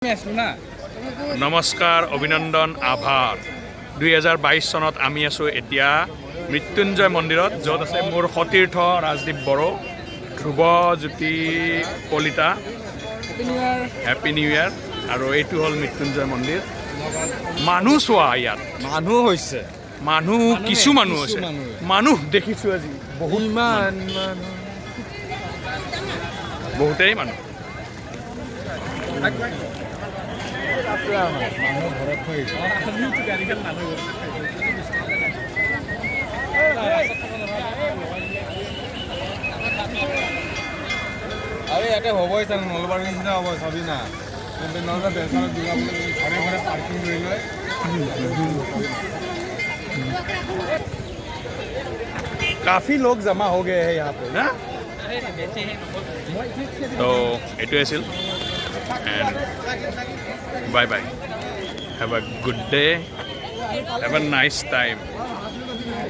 নমস্কাৰ অভিনন্দন আভাৰ 2022 চনত আমি আছোঁ এতিয়া মৃত্যুঞ্জয় মন্দিৰত য'ত আছে মোৰ সতীৰ্থ Rajdeep Boro Dhrubajyoti Kalita happy new year আৰু এইটো হ'ল মৃত্যুঞ্জয় মন্দিৰ মানুহ চোৱা ইয়াত মানুহ হৈছে মানুহ কিছু মানুহ আছে মানুহ দেখিছোঁ আজি বহুতেই মানুহ আরে এটা হবই চান নলবাৰীৰ নিচিনা হ'ব চাবি না নহ'লে বেচাৰত দিলাবলৈ ঘৰে ঘৰে পাৰ্কিং কৰি লয় काफ़ी लोग जमा हो गए हैं यहाँ पे ना तो एटू আছিল and bye bye have a good day have a nice time